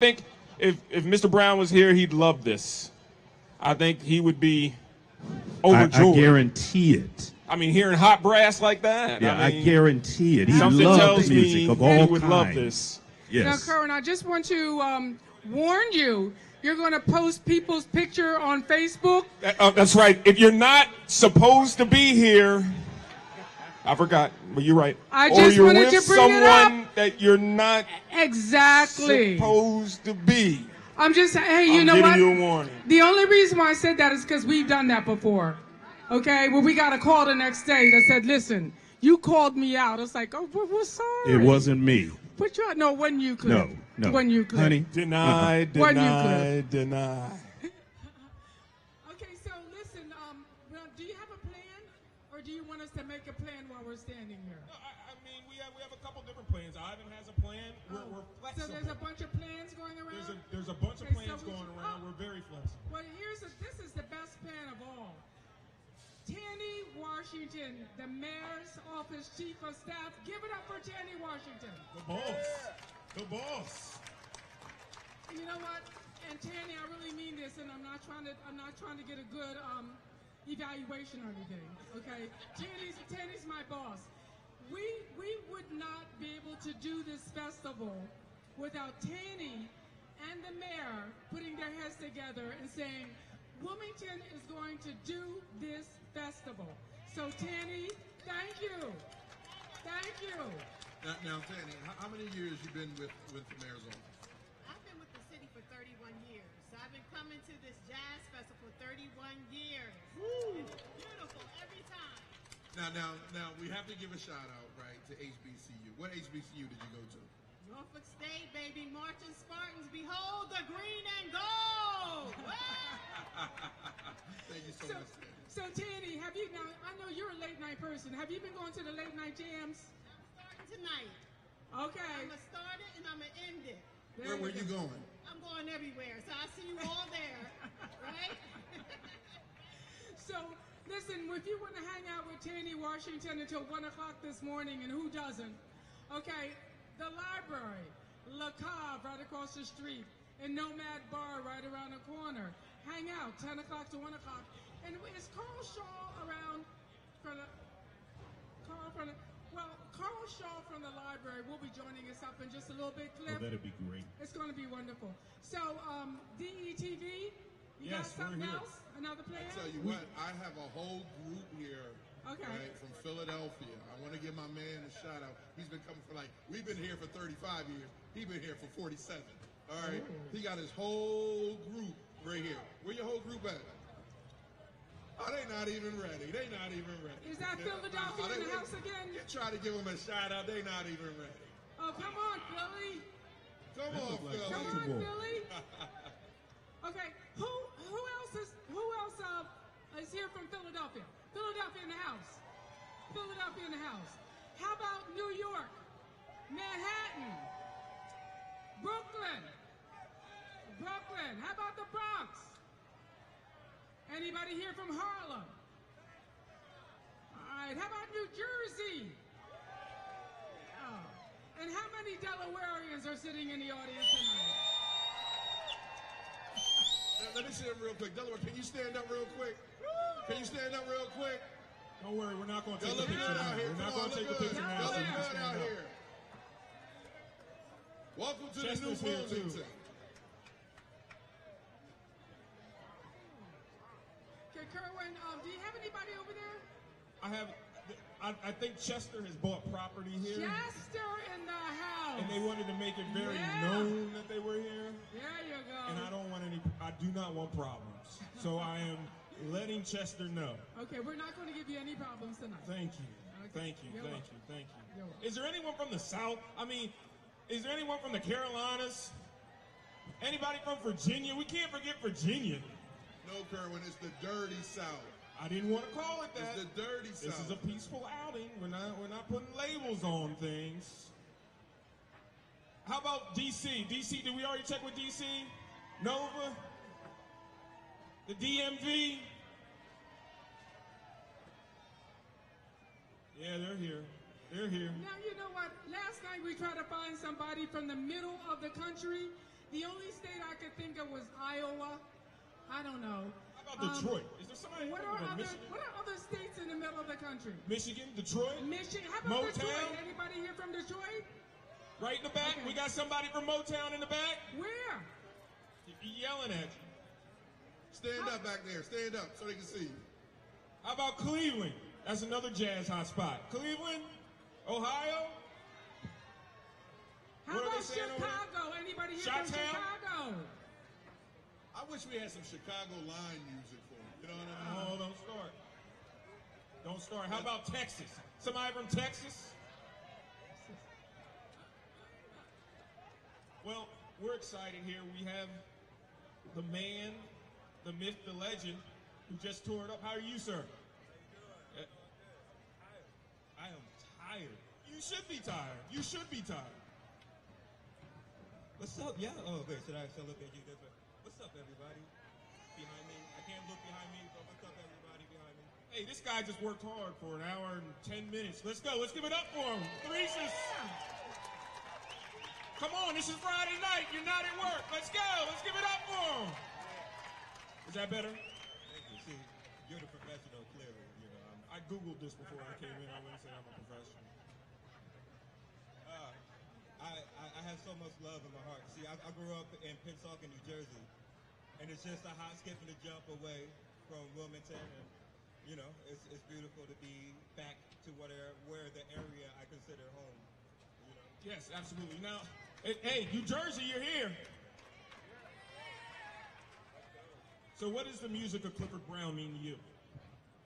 think if Mr. Brown was here, he'd love this. I think he would be overjoyed. I guarantee it. I mean, hearing hot brass like that. Yeah, I mean, I guarantee it. He something loves tells music me of all he would kinds. love this. Yes. Now, Kerwin, I just want to warn you. You're going to post people's picture on Facebook. That's right. If you're not supposed to be here, I forgot, but you're right. I or just you're wanted with to bring it up. someone that you're not Exactly. supposed to be. I'm just saying, hey, you know I'm what? giving you a warning. The only reason why I said that is because we've done that before. Okay? Well, we got a call the next day that said, listen, you called me out. It's like, oh, we're sorry. It wasn't me. But you no, when you could. No. When you could. Honey. Deny. When you could. Deny. Okay, so listen, do you have a plan? Or do you want us to make a plan while we're standing here? No, I mean, we have a couple different plans. Ivan has a plan. We're flexible. So there's a bunch of plans going around? There's a bunch of Okay, plans so going around. We're very flexible. Well, this is the best plan of all. Tanny Washington, the mayor's office chief of staff. Give it up for Tanny Washington. The boss. The boss. You know what? And Tanny, I really mean this, and I'm not trying to get a good evaluation or anything. Okay? Tanny's my boss. We would not be able to do this festival without Tanny and the mayor putting their heads together and saying, Wilmington is going to do this festival. So Tanny, thank you. Thank you. Now Tanny, how many years you been with the mayor's office? I've been with the city for 31 years. So I've been coming to this jazz festival for 31 years. Woo. It's beautiful every time. Now we have to give a shout out, right, to HBCU. What HBCU did you go to? Norfolk State, baby, marching Spartans, behold the green and gold. Thank you so much. So Tanny, have you now? I know you're a late night person. Have you been going to the late night jams? I'm starting tonight. Okay. I'm gonna start it and I'm gonna end it. Where you going? I'm going everywhere, so I see you all there, right? So listen, if you want to hang out with Tanny Washington until 1 o'clock this morning, and who doesn't? Okay, the library, Le Cave right across the street, and Nomad Bar right around the corner. Hang out 10 o'clock to 1 o'clock. And is Carl Shaw around for the Carl Shaw from the library will be joining us up in just a little bit, Cliff. Oh, that'd be great. It's going to be wonderful. So, DETV, you got something else? Another plan? I tell you what, I have a whole group here, okay, right, from Philadelphia. I want to give my man a shout out. He's been coming for we've been here for 35 years. He's been here for 47. All right, He got his whole group right here. Where your whole group at? Oh, they not even ready. They not even ready. Is that Philadelphia in the house again? You try to give them a shout out. They not even ready. Oh, come on, Philly. Come on, Philly. Come on, Philly. Okay, who else is here from Philadelphia? Philadelphia in the house. Philadelphia in the house. How about New York? Manhattan? Brooklyn? How about the Bronx? Anybody here from Harlem? All right, how about New Jersey? Oh. And how many Delawareans are sitting in the audience tonight? Let me see them real quick. Delaware, can you stand up real quick? Can you stand up real quick? Don't worry, we're not going to take Y'all the look picture good now. out here. We're not Come going on, to take the look picture good. now. Y'all So look you can good stand out up. here. Welcome to Chester's the new here, too. Wilmington. Okay, Kerwin, do you have anybody over there? I think Chester has bought property here. Chester in the house. And they wanted to make it very known that they were here. There you go. And I do not want problems. So I am letting Chester know. Okay, we're not going to give you any problems tonight. Thank you. Okay. Thank you. You're Thank welcome. you. Thank you. You're welcome. Is there anyone from the South? I mean, is there anyone from the Carolinas? Anybody from Virginia? We can't forget Virginia. No, Kerwin, it's the dirty South. I didn't want to call it that. It's the dirty South. This is a peaceful outing. We're not putting labels on things. How about DC? DC, did we already check with DC? Nova? The DMV? Yeah, they're here. They're here. Now, you know what? Last night we tried to find somebody from the middle of the country, The only state I could think of was Iowa. I don't know. How about Detroit? Is there somebody What from are Michigan? other states in the middle of the country? Michigan, Detroit, Michigan. How about Motown? Detroit? Anybody here from Detroit? Right in the back. Okay. We got somebody from Motown in the back. Where? He yelling at you. Stand up back there. Stand up so they can see you. How about Cleveland? That's another jazz hot spot. Cleveland, Ohio. How What are about they saying over there? Chicago? Anybody here Chi-town? from Chicago? I wish we had some Chicago line music for them. You know what I mean? Oh, don't start. Don't start. How about Texas? Somebody from Texas? Well, we're excited here. We have the man, the myth, the legend, who just tore it up. How are you, sir? I am tired. You should be tired. You should be tired. What's up? Yeah. Oh, wait. Should I look at you this way? What's up, everybody? Behind me. I can't look behind me, but what's up, everybody behind me? Hey, this guy just worked hard for an hour and 10 minutes. Let's go. Let's give it up for him. Theresis. Come on. This is Friday night. You're not at work. Let's go. Let's give it up for him. Is that better? Thank you. See, you're the professional, clearly. You know, I Googled this before I came in. I wouldn't say I'm a professional. I have so much love in my heart. See, I grew up in Pensacola, New Jersey, and it's just a hop, skip, and a jump away from Wilmington. And you know, it's beautiful to be back to where the area I consider home. You know. Yes, absolutely. Now, hey, New Jersey, you're here. So what does the music of Clifford Brown mean to you?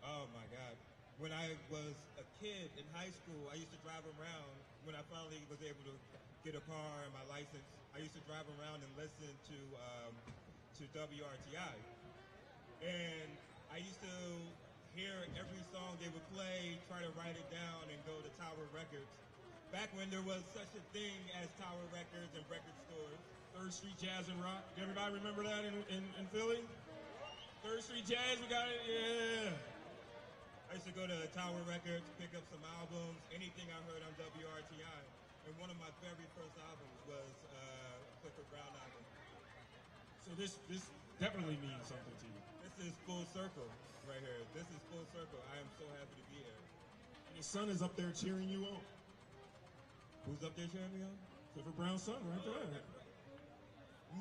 Oh my God. When I was a kid in high school, I used to drive around. When I finally was able to get a car and my license, I used to drive around and listen to WRTI. And I used to hear every song they would play, try to write it down and go to Tower Records. Back when there was such a thing as Tower Records and record stores. 3rd Street Jazz and Rock. Everybody remember that in Philly? 3rd Street Jazz, we got it, yeah. I used to go to Tower Records, pick up some albums, anything I heard on WRTI. And one of my very first albums was Clifford Brown album. So this definitely means something to you. This is full circle right here. This is full circle. I am so happy to be here. And your son is up there cheering you on. Who's up there cheering me on? Clifford Brown's son, right there.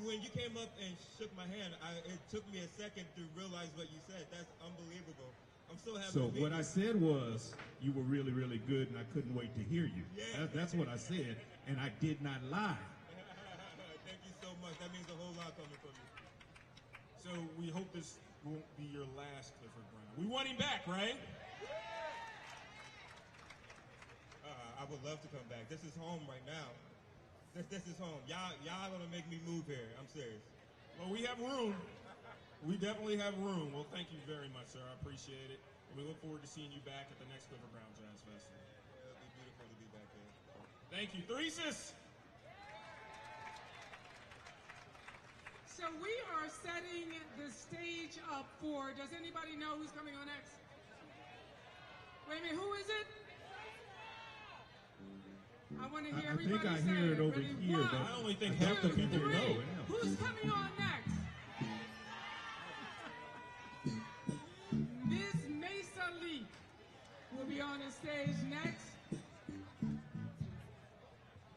When you came up and shook my hand, it took me a second to realize what you said. That's unbelievable. I'm so happy So to be what here. I said was, you were really, really good, and I couldn't wait to hear you. Yeah. That's what I said, and I did not lie. Thank you so much. That means a whole lot coming from you. So we hope this won't be your last Clifford Brown. We want him back, right? I would love to come back. This is home right now. This is home. Y'all gonna make me move here. I'm serious. Well, we have room. We definitely have room. Well, thank you very much, sir. I appreciate it. And we look forward to seeing you back at the next Clifford Brown Jazz Festival. It'll be beautiful to be back here. Thank you. Thesis. So we are setting the stage up for, does anybody know who's coming on next? Wait a minute, who is it? I want to hear I everybody think I say hear it over Ready? here, One, but I only think two, half the people three. know. Who's coming on next? Miss Mesa Lee will be on the stage next.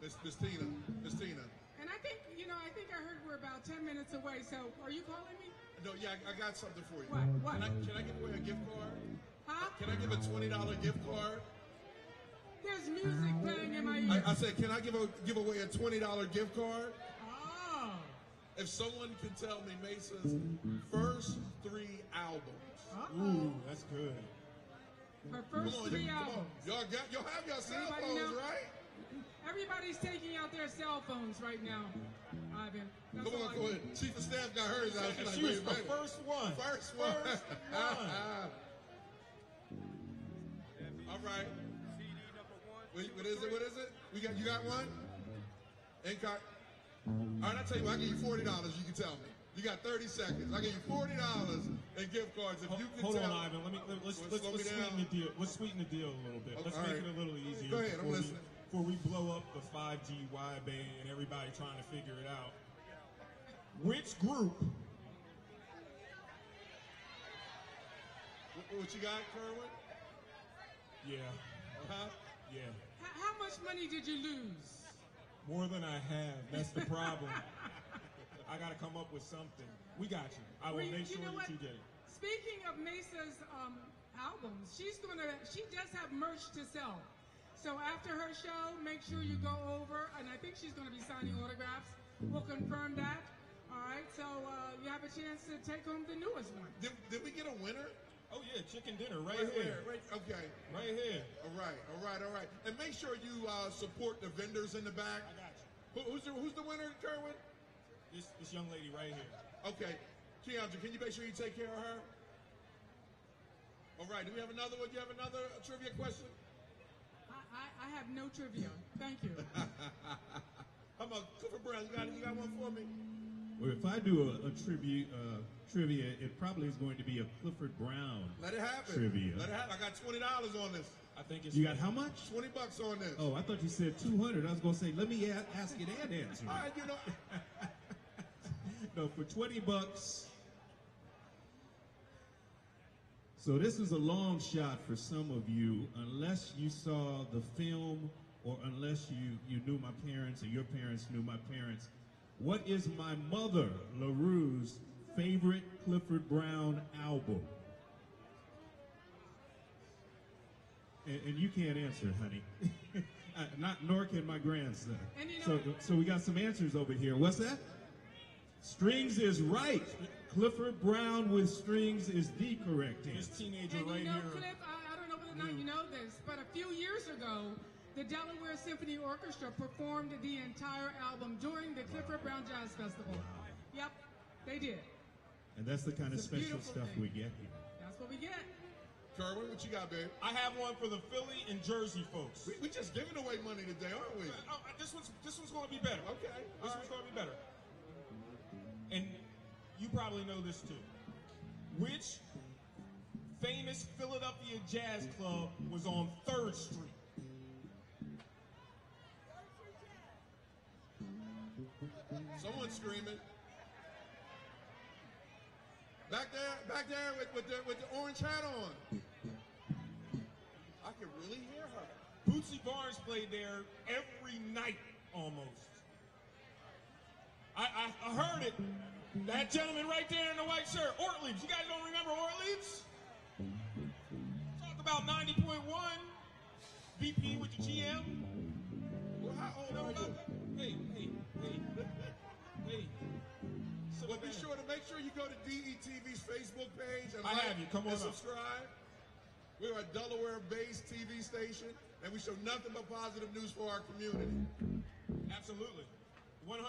Miss Tina. And I think, I heard we're about 10 minutes away, so are you calling me? No, yeah, I got something for you. What? Can I give away a gift card? Huh? Can I give a $20 gift card? There's music playing in my ear. I said, can I give away a $20 gift card? Oh. If someone can tell me Mesa's first 3 albums. Ooh, that's good. Her Come first on, 3 come albums. on. Y'all have your cell Everybody phones, know? right? Everybody's taking out their cell phones right now, Ivan. That's Come all on, I go need. ahead. Chief of Staff got hers out. She's like, She was wait, the wait. first one. First one. First one. All right. What is it? You got one? All right, I'll tell you what, I'll give you $40. You can tell me. You got 30 seconds. I'll give you $40 in gift cards if you can Hold tell. on, Ivan. Let's Slow me sweeten down. the deal. Let's sweeten the deal a little bit. Let's all make right. it a little easier. Go ahead, I'm listening. Before we blow up the 5G wideband and everybody trying to figure it out. Which group? What you got, Kerwin? Yeah, Huh? yeah. How much money did you lose? More than I have. That's the problem. I got to come up with something. We got you. I will Well, make sure know that what? you get it. Speaking of Mesa's albums, she does have merch to sell. So after her show, make sure you go over, and I think she's going to be signing autographs. We'll confirm that. All right, so you have a chance to take home the newest one. Did we get a winner? Oh, yeah, chicken dinner right Right here. Right, okay. Right here. All right. And make sure you support the vendors in the back. I got you. Who's the winner, Kerwin? This young lady right here. Okay. Keandra, can you make sure you take care of her? All right. Do we have another one? Do you have another trivia question? I have no trivia. Thank you. How about Clifford Brown? You got one for me? Well, if I do a trivia, it probably is going to be a Clifford Brown Let it happen. trivia. Let it happen. I got $20 on this. I think it's. You got how much? $20 on this. Oh, I thought you said 200. I was going to say, let me ask it and answer All it. right, you know. No, for $20. So this is a long shot for some of you, unless you saw the film or unless you knew my parents or your parents knew my parents. What is my mother, LaRue's, favorite Clifford Brown album? And you can't answer, honey. Nor can my grandson. And you know, So we got some answers over here. What's that? Strings is right. Clifford Brown with strings is the correct This answer. teenager and right you know, here. Cliff, I don't know whether or not you know this, but a few years ago, the Delaware Symphony Orchestra performed the entire album during the Clifford Brown Jazz Festival. Yep, they did. And that's the kind of It's a special beautiful stuff thing. we get here. That's what we get. Kerwin, what you got, babe? I have one for the Philly and Jersey folks. We just giving away money today, aren't we? This one's going to be better. Okay. This one's going to be better. And you probably know this too. Which famous Philadelphia jazz club was on 3rd Street? Someone's screaming. Back there with the orange hat on. I can really hear her. Bootsy Barnes played there every night almost. I heard it. That gentleman right there in the white shirt, Ortlieb's. You guys don't remember Ortlieb's? Talk about 90.1 VP with the GM. Well, how old are you? Hey. So Well, make sure you go to DETV's Facebook page and I like have you. Come on and up. subscribe. We're a Delaware-based TV station, and we show nothing but positive news for our community. Absolutely. 100%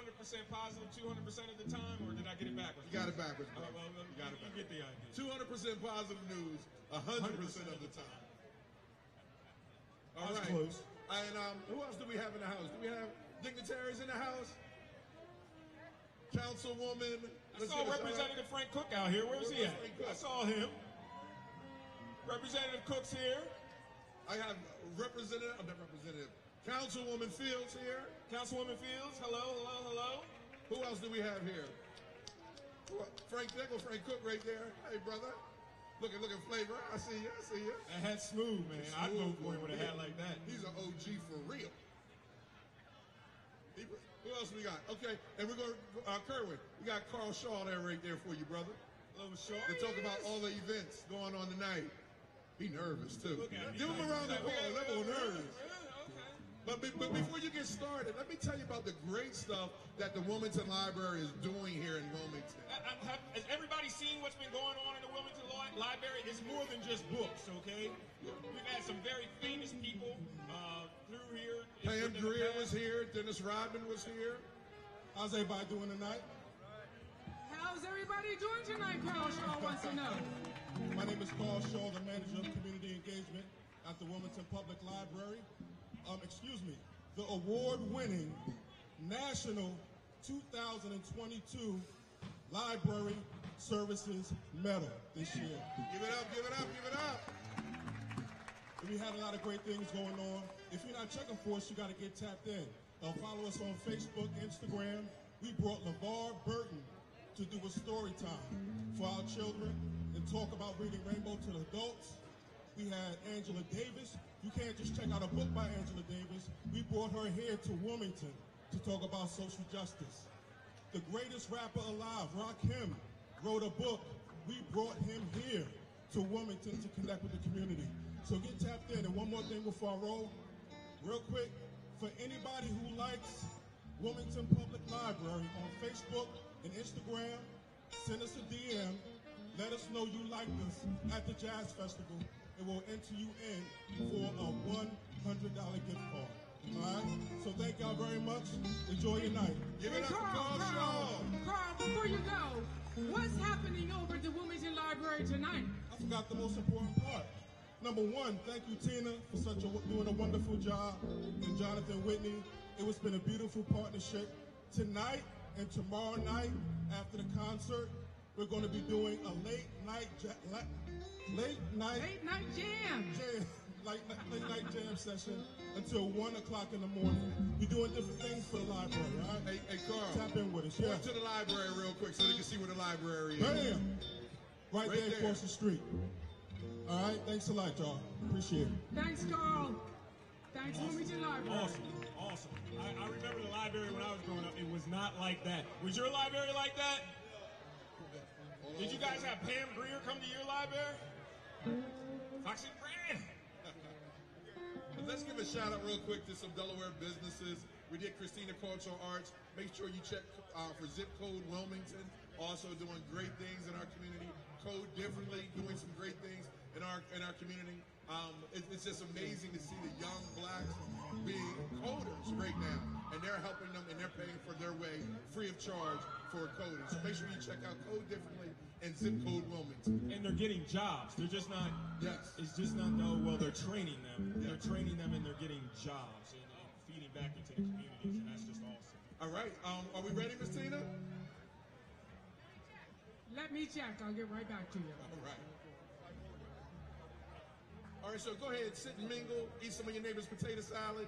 positive 200% of the time, or did I get it backwards? You got it backwards, bro. Well, You got it you backwards. get the idea. 200% positive news, 100% of the time. All That's right. close. And who else do we have in the house? Do we have dignitaries in the house? Councilwoman. I saw Representative Frank Cook out here. Where's he at? Frank Cook. I saw him. Representative Cook's here. I have Councilwoman Fields here. Councilwoman Fields. Hello. Who else do we have here? Frank Cook right there. Hey, brother. Looking flavor. I see you. That hat's smooth, man. I'd vote for him with a hat like that. He's an OG for real. Who else we got? Okay, and we're going to, Kerwin, we got Carl Shaw there right there for you, brother. Hello, Shaw. To talk about all the events going on tonight. He nervous, too. Look at him. Give him a round of applause. That boy nervous. Okay. But before you get started, let me tell you about the great stuff that the Wilmington Library is doing here in Wilmington. Has everybody seen what's been going on in the Wilmington Library? It's more than just books, okay? We've had some very famous people through here. Pam Grier was here. Dennis Rodman was here. How's everybody doing tonight? How's everybody doing tonight, Carl Shaw wants to know. My name is Carl Shaw, the manager of community engagement at the Wilmington Public Library. The award-winning National 2022 Library Services Medal this year. Give it up. And we had a lot of great things going on. If you're not checking for us, you got to get tapped in. Follow us on Facebook, Instagram. We brought LeVar Burton to do a story time for our children and talk about reading Rainbow to the adults. We had Angela Davis. You can't just check out a book by Angela Davis. We brought her here to Wilmington to talk about social justice. The greatest rapper alive, Rakim, wrote a book. We brought him here to Wilmington to connect with the community. So get tapped in. And one more thing before I roll, real quick, for anybody who likes Wilmington Public Library on Facebook and Instagram, send us a DM. Let us know you like us at the Jazz Festival. It will enter you in for a $100 gift card. All right? So thank y'all very much. Enjoy your night. Give it up for Carl Shaw. Carl, before you go, what's happening over at the Wilmington Library tonight? I forgot the most important part. Number one, thank you, Tina, for doing a wonderful job, and Jonathan Whitney. It's been a beautiful partnership. Tonight and tomorrow night, after the concert, we're going to be doing a late night jam session until 1 o'clock in the morning. We're doing different things for the library, all right? Hey, Carl. Tap in with us. Point to the library real quick so they can see where the library is. Bam! Right there across the street. All right, thanks a lot, y'all. Appreciate it. Thanks, Carl. Thanks, Wilmington Library. Awesome. I remember the library when I was growing up. It was not like that. Was your library like that? Did you guys have Pam Greer come to your library? Foxy Brand. Let's give a shout out real quick to some Delaware businesses. We did Christina Cultural Arts. Make sure you check for Zip Code Wilmington. Also doing great things in our community. Code Differently, doing some great things in our community. It's just amazing to see the young blacks being coders right now, and they're helping them and they're paying for their way free of charge for coding. So make sure you check out Code Differently and Zip Code Wilmington. And they're getting jobs. They're just not. Yes. It's just not. No. Well, they're training them. Yeah. They're training them, and they're getting jobs and feeding back into the communities, and that's just awesome. All right. Are we ready, Miss Tina? Let me check. I'll get right back to you. All right. All right, so go ahead, sit and mingle, eat some of your neighbor's potato salad.